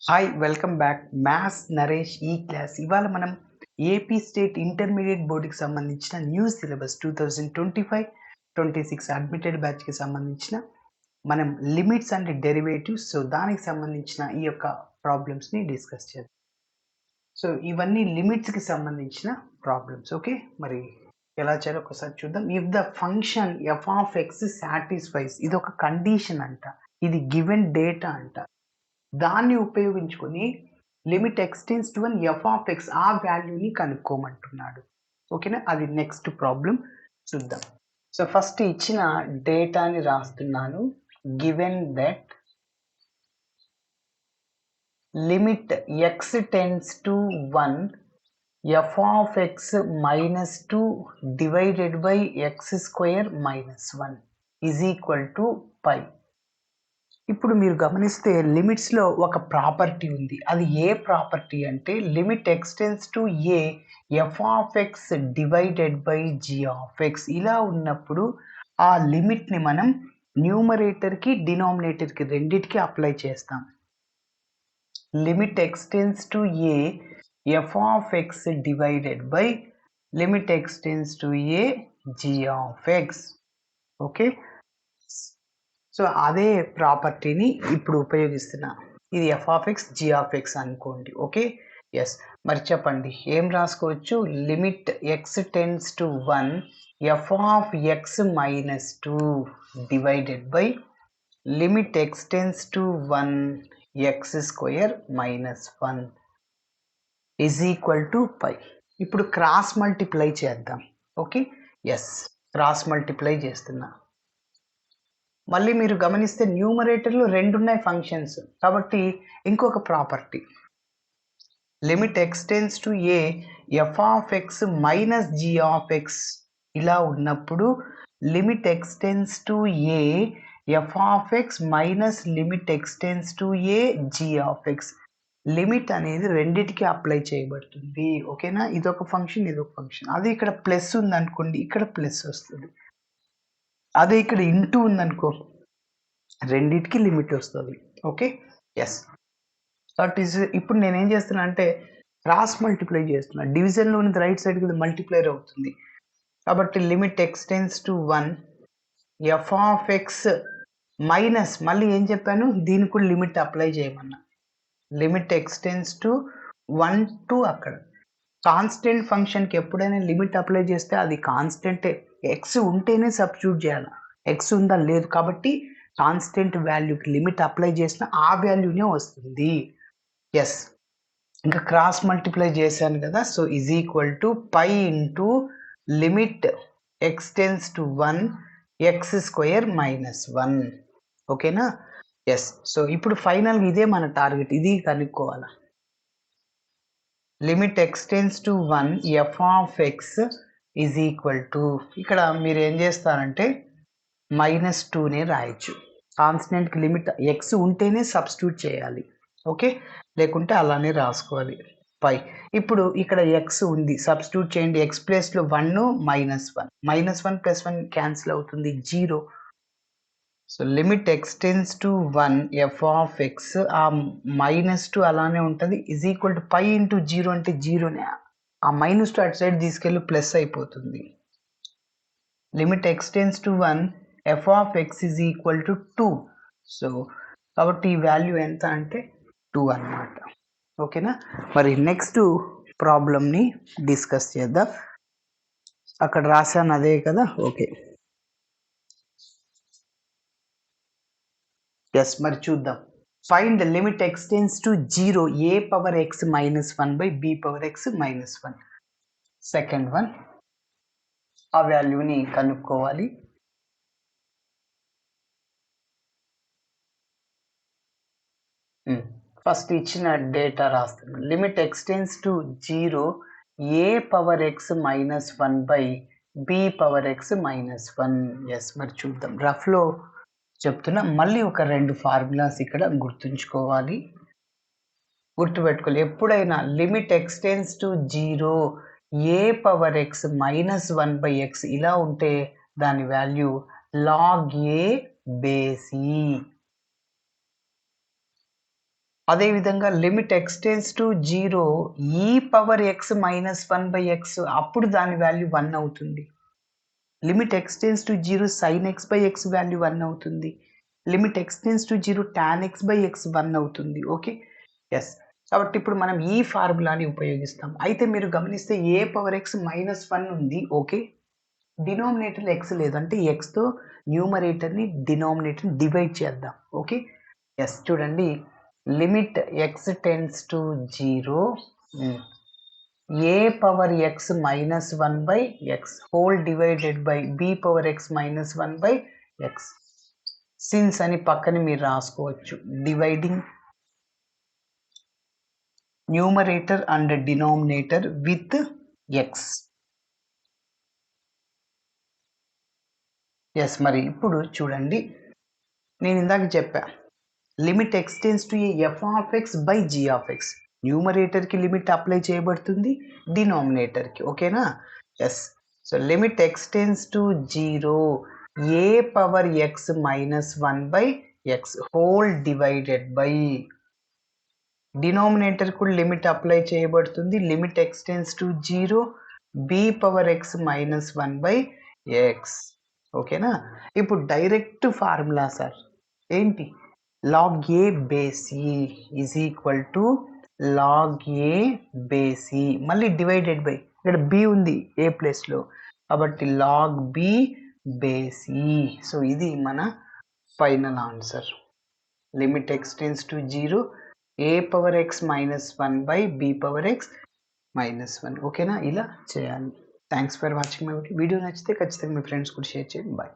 Hi welcome back maths Naresh ఈ class. ఇవాళ మనం ఏపీ స్టేట్ ఇంటర్మీడియట్ బోర్డుకి సంబంధించిన న్యూ సిలబస్ 2025-26 అడ్మిటెడ్ బ్యాచ్కి సంబంధించిన మనం లిమిట్స్ అండ్ డెరివేటివ్స్ దానికి సంబంధించిన ఈ యొక్క ప్రాబ్లమ్స్ని డిస్కస్ చేద్దాం. సో ఇవన్నీ లిమిట్స్కి సంబంధించిన ప్రాబ్లమ్స్. ఓకే, మరి ఎలా చేయాలో ఒకసారి చూద్దాం. If the function F of X satisfies, ఇది ఒక కండిషన్ అంట, ఇది గివెన్ డేటా అంట. దాన్ని ఉపయోగించుకొని limit x tends to one F of X ఆ వాల్యూని కనుక్కోమంటున్నాడు. ఓకేనా, అది నెక్స్ట్ ప్రాబ్లం చూద్దాం. సో ఫస్ట్ ఇచ్చిన డేటాని రాస్తున్నాను. Given that limit X tends to 1 F of X minus 2 divided by X square minus 1 is equal to pi. ఇప్పుడు మీరు గమనిస్తే లిమిట్స్లో ఒక ప్రాపర్టీ ఉంది. అది ఏ ప్రాపర్టీ అంటే limit x tends to A F of X divided by G of X. ఇలా ఉన్నప్పుడు ఆ లిమిట్ని మనం న్యూమరేటర్కి డినామినేటర్కి రెండిటికి అప్లై చేస్తాం. Limit x tends to A F of X divided by limit x tends to A G of x. Okay, so అదే ప్రాపర్టీని ఇప్పుడు ఉపయోగిస్తున్నా. ఇది f of x g of x అనుకోండి. Okay, yes. మరి చెప్పండి ఏం రాసుకోవచ్చు? Limit X tends to 1 F of X minus 2 divided by limit X tends to 1 X square minus 1 is equal to pi. ఇప్పుడు క్రాస్ మల్టిప్లై చేద్దాం. Okay, yes, cross multiply చేస్తున్నా. మళ్ళీ మీరు గమనిస్తే న్యూమరేటర్లు రెండు ఉన్నాయి ఫంక్షన్స్, కాబట్టి ఇంకొక property limit x tends to A F of X minus G of X. ఇలా ఉన్నప్పుడు limit x tends to A F of X minus limit x tends to A G of X. Limit అనేది రెండిటికి అప్లై చేయబడుతుంది. ఓకేనా, ఇదొక ఫంక్షన్ ఇదొక ఫంక్షన్. అదే ఇక్కడ ప్లస్ ఉంది అనుకోండి, ఇక్కడ ప్లస్ వస్తుంది. అదే ఇక్కడ ఇంటూ ఉందనుకో, రెండిటికి లిమిట్ వస్తుంది. Okay, yes. That is. ఇప్పుడు నేనేం చేస్తున్నా అంటే క్రాస్ మల్టిప్లై చేస్తున్నా. డివిజన్లో ఉన్నది రైట్ సైడ్ కదా మల్టిప్లైర్ అవుతుంది. కాబట్టి limit x tends to 1 F of X minus, మళ్ళీ ఏం చెప్పాను, దీనికి కూడా లిమిట్ అప్లై చేయమన్నా. లిమిట్ ఎక్స్టెన్స్ టు 1 టు అక్కడ కాన్స్టెంట్ ఫంక్షన్కి ఎప్పుడైనా లిమిట్ అప్లై చేస్తే అది కాన్స్టెంటే. ఎక్స్ ఉంటేనే సబ్స్టిట్యూట్ చేయాలి. ఎక్స్ ఉందా లేదు, కాబట్టి కాన్స్టెంట్ వాల్యూకి లిమిట్ అప్లై చేసిన ఆ వాల్యూనే వస్తుంది. ఎస్, ఇంకా క్రాస్ మల్టిప్లై చేశాను కదా, so is equal to pi into limit x tends to 1 X square minus 1. ఓకేనా, ఎస్. సో ఇప్పుడు ఫైనల్గా ఇదే మన టార్గెట్, ఇది కనుక్కోవాలా. Limit x tends to 1 F of x is equal to, ఇక్కడ మీరు ఏం చేస్తారంటే -2నే రాయొచ్చు. కాన్స్టెంట్కి లిమిట్ ఎక్స్ ఉంటేనే సబ్స్టిట్యూట్ చేయాలి. ఓకే, లేకుంటే అలానే రాసుకోవాలి పై. ఇప్పుడు ఇక్కడ ఎక్స్ ఉంది, సబ్స్టిట్యూట్ చేయండి. ఎక్స్ ప్లేస్లో 1 -1, -1 + 1 క్యాన్సిల్ అవుతుంది, 0. So limit x tends to 1 F of X, ఆ -2 అలానే ఉంటుంది, is equal to pi into 0 అంటే 0నే. ఆ -2 అటు సైడ్ తీసుకెళ్ళి ప్లస్ అయిపోతుంది. Limit x tends to 1 F of x is equal to 2. So కాబట్టి ఈ వాల్యూ ఎంత అంటే 2 అన్నమాట. ఓకేనా, మరి నెక్స్ట్ ప్రాబ్లమ్ని డిస్కస్ చేద్దాం. అక్కడ రాశాను అదే కదా. Okay, yes. మరి చూద్దాం. Find limit x tends to 0 a power x -1 by b power x -1. Second one, ఆ వాల్యూని కనుక్కోవాలి. ఫస్ట్ ఇచ్చిన డేటా రాస్తున్నాం. Limit x tends to 0 a power x -1 by b power x -1. Yes, మరి చూద్దాం. రఫ్లో చెప్తున్నా, మళ్ళీ ఒక 2 ఫార్ములాస్ ఇక్కడ గుర్తుంచుకోవాలి, గుర్తుపెట్టుకోవాలి. ఎప్పుడైనా limit x tends to 0 a power x -1 by x ఇలా ఉంటే దాని value log a base e. అదేవిధంగా లిమిట్ ఎక్స్ టెన్స్ టు 0 ఈ పవర్ ఎక్స్ మైనస్ 1/x అప్పుడు దాని వాల్యూ 1 అవుతుంది. Limit X tends to 0 sine X by X value 1 అవుతుంది. Limit X tends to 0 tan X by X 1 అవుతుంది. Okay, yes. కాబట్టి ఇప్పుడు మనం ఈ ఫార్ములాని ఉపయోగిస్తాం. అయితే మీరు గమనిస్తే ఏ పవర్ ఎక్స్ మైనస్ 1 ఉంది. ఓకే, డినామినేటర్ ఎక్స్ లేదు అంటే ఎక్స్తో న్యూమరేటర్ని డినామినేటర్ని డివైడ్ చేద్దాం. Okay, yes. చూడండి, limit X tends to 0 A power X minus 1/x whole divided by b power X minus 1/x since అని పక్కన మీరు రాసుకోవచ్చు. Dividing numerator and denominator with x. Yes. మరి ఇప్పుడు చూడండి, నేను ఇందాక చెప్పా limit X tends to f of x by G of x. న్యూమరేటర్కి లిమిట్ అప్లై చేయబడుతుంది, డినామినేటర్కి. ఓకేనా? Yes. So limit X tends to 0 A power X minus 1/x whole divided by denominator కూడా లిమిట్ అప్లై చేయబడుతుంది, limit X tends to 0 B power X minus 1/x. ఓకేనా? ఇప్పుడు direct formula sir ఏంటి? Log A base E is equal to log A base E, మళ్ళీ divided by ఇక్కడ B ఉంది ఏ ప్లేస్లో, కాబట్టి లాగ్ బి బేస్ ఈ. సో ఇది మన final answer. Limit X tends to 0 A power X minus 1/b power X minus 1. ఓకేనా? ఇలా చేయాలి. Thanks for watching my video. నచ్చితే ఖచ్చితంగా మీ ఫ్రెండ్స్ కూడా షేర్ చేయండి. బాయ్.